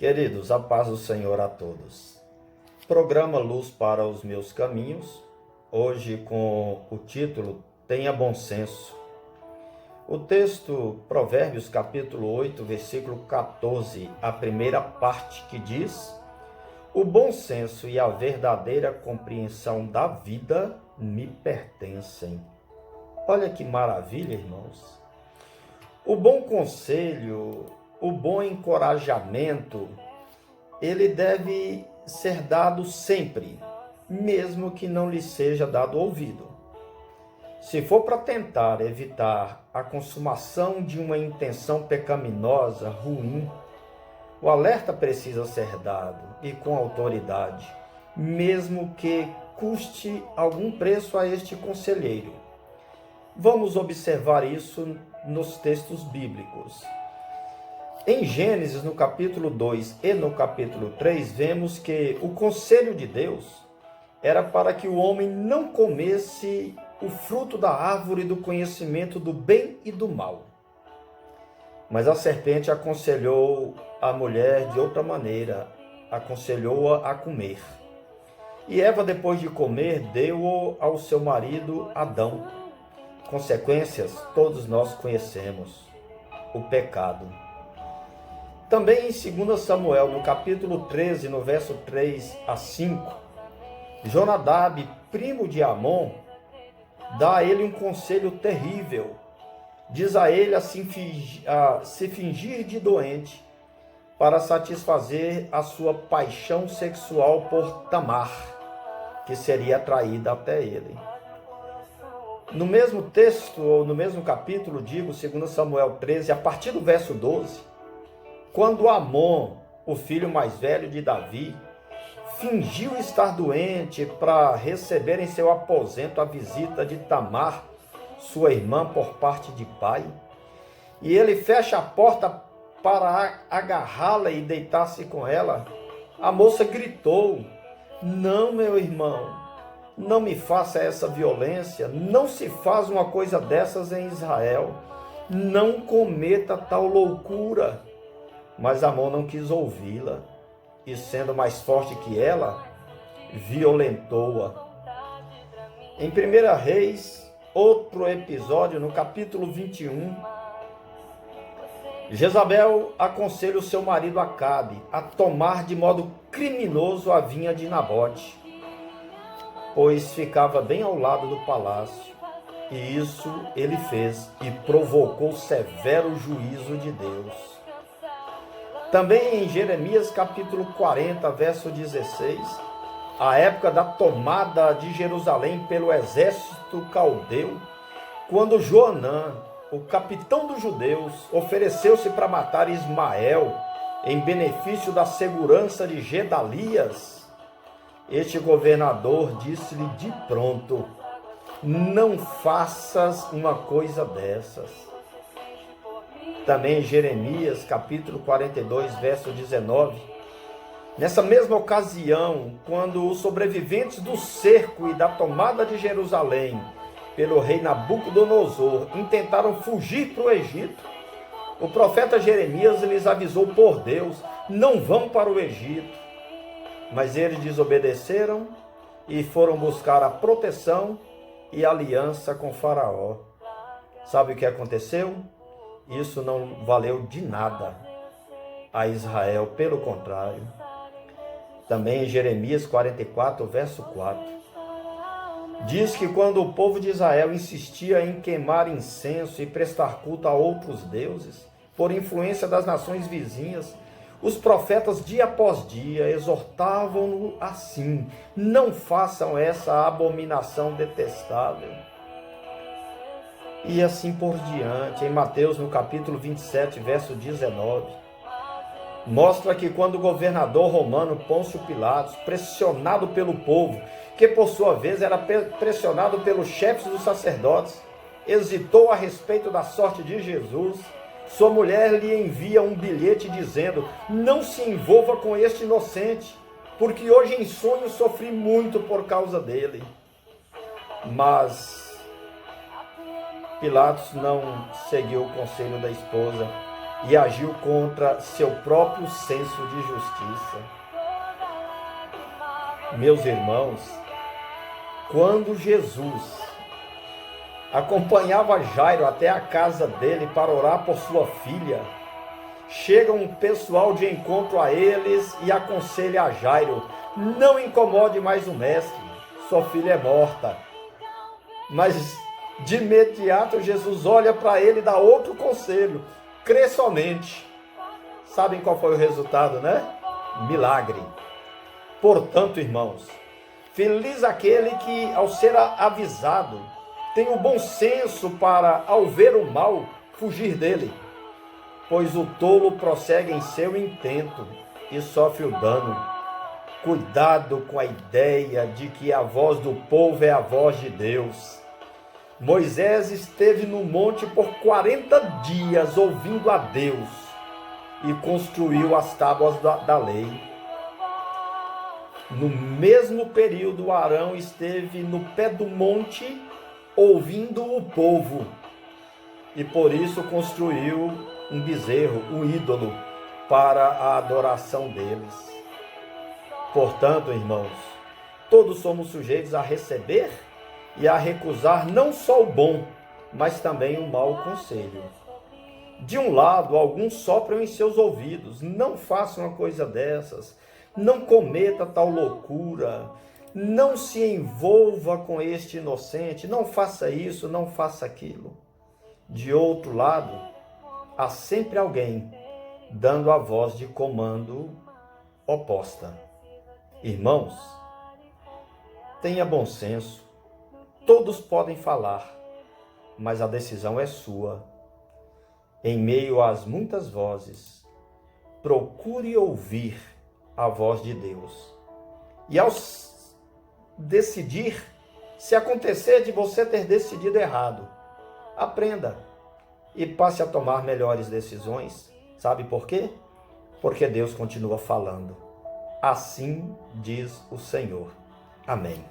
Queridos, a paz do Senhor a todos. Programa Luz para os Meus Caminhos, hoje com o título Tenha Bom Senso. O texto, Provérbios capítulo 8, versículo 14, a primeira parte que diz: o bom senso e a verdadeira compreensão da vida me pertencem. Olha que maravilha, irmãos. O bom conselho, o bom encorajamento, ele deve ser dado sempre, mesmo que não lhe seja dado ouvido. Se for para tentar evitar a consumação de uma intenção pecaminosa, ruim, o alerta precisa ser dado e com autoridade, mesmo que custe algum preço a este conselheiro. Vamos observar isso nos textos bíblicos. Em Gênesis, no capítulo 2 e no capítulo 3, vemos que o conselho de Deus era para que o homem não comesse o fruto da árvore do conhecimento do bem e do mal. Mas a serpente aconselhou a mulher de outra maneira, aconselhou-a a comer. E Eva, depois de comer, deu-o ao seu marido Adão. Consequências, todos nós conhecemos: o pecado. Também em 2 Samuel, no capítulo 13, no verso 3 a 5, Jonadab, primo de Amon, dá a ele um conselho terrível. Diz a ele a se fingir de doente para satisfazer a sua paixão sexual por Tamar, que seria atraída até ele. No mesmo texto, ou no mesmo capítulo, 2 Samuel 13, a partir do verso 12, quando Amon, o filho mais velho de Davi, fingiu estar doente para receber em seu aposento a visita de Tamar, sua irmã por parte de pai, e ele fecha a porta para agarrá-la e deitar-se com ela, a moça gritou: não, meu irmão, não me faça essa violência, não se faz uma coisa dessas em Israel, não cometa tal loucura. Mas Amon não quis ouvi-la, e sendo mais forte que ela, violentou-a. Em 1 Reis, outro episódio, no capítulo 21, Jezabel aconselha o seu marido Acabe a tomar de modo criminoso a vinha de Nabote, pois ficava bem ao lado do palácio, e isso ele fez e provocou severo juízo de Deus. Também em Jeremias capítulo 40, verso 16, a época da tomada de Jerusalém pelo exército caldeu, quando Joanã, o capitão dos judeus, ofereceu-se para matar Ismael em benefício da segurança de Gedalias, este governador disse-lhe de pronto: não faças uma coisa dessas. Também em Jeremias, capítulo 42, verso 19. Nessa mesma ocasião, quando os sobreviventes do cerco e da tomada de Jerusalém pelo rei Nabucodonosor intentaram fugir para o Egito, o profeta Jeremias lhes avisou por Deus: não vão para o Egito. Mas eles desobedeceram e foram buscar a proteção e aliança com Faraó. Sabe o que aconteceu? Isso não valeu de nada a Israel, pelo contrário. Também em Jeremias 44, verso 4, diz que quando o povo de Israel insistia em queimar incenso e prestar culto a outros deuses, por influência das nações vizinhas, os profetas dia após dia exortavam-no assim: não façam essa abominação detestável. E assim por diante. Em Mateus, no capítulo 27, verso 19, mostra que quando o governador romano Pôncio Pilatos, pressionado pelo povo, que por sua vez era pressionado pelos chefes dos sacerdotes, hesitou a respeito da sorte de Jesus, sua mulher lhe envia um bilhete dizendo: não se envolva com este inocente, porque hoje em sonho sofri muito por causa dele. Mas Pilatos não seguiu o conselho da esposa e agiu contra seu próprio senso de justiça. Meus irmãos, quando Jesus acompanhava Jairo até a casa dele para orar por sua filha, chega um pessoal de encontro a eles e aconselha a Jairo: não incomode mais o mestre, sua filha é morta. Mas de imediato Jesus olha para ele e dá outro conselho: crê somente. Sabem qual foi o resultado, né? Milagre. Portanto, irmãos, feliz aquele que, ao ser avisado, tem o bom senso para, ao ver o mal, fugir dele. Pois o tolo prossegue em seu intento e sofre o dano. Cuidado com a ideia de que a voz do povo é a voz de Deus. Moisés esteve no monte por 40 dias ouvindo a Deus e construiu as tábuas da lei. No mesmo período, Arão esteve no pé do monte ouvindo o povo e por isso construiu um bezerro, um ídolo, para a adoração deles. Portanto, irmãos, todos somos sujeitos a receber e a recusar não só o bom, mas também o mau conselho. De um lado, alguns sopram em seus ouvidos: não faça uma coisa dessas, não cometa tal loucura, não se envolva com este inocente, não faça isso, não faça aquilo. De outro lado, há sempre alguém dando a voz de comando oposta. Irmãos, tenha bom senso. Todos podem falar, mas a decisão é sua. Em meio às muitas vozes, procure ouvir a voz de Deus. E ao decidir, se acontecer de você ter decidido errado, aprenda e passe a tomar melhores decisões. Sabe por quê? Porque Deus continua falando. Assim diz o Senhor. Amém.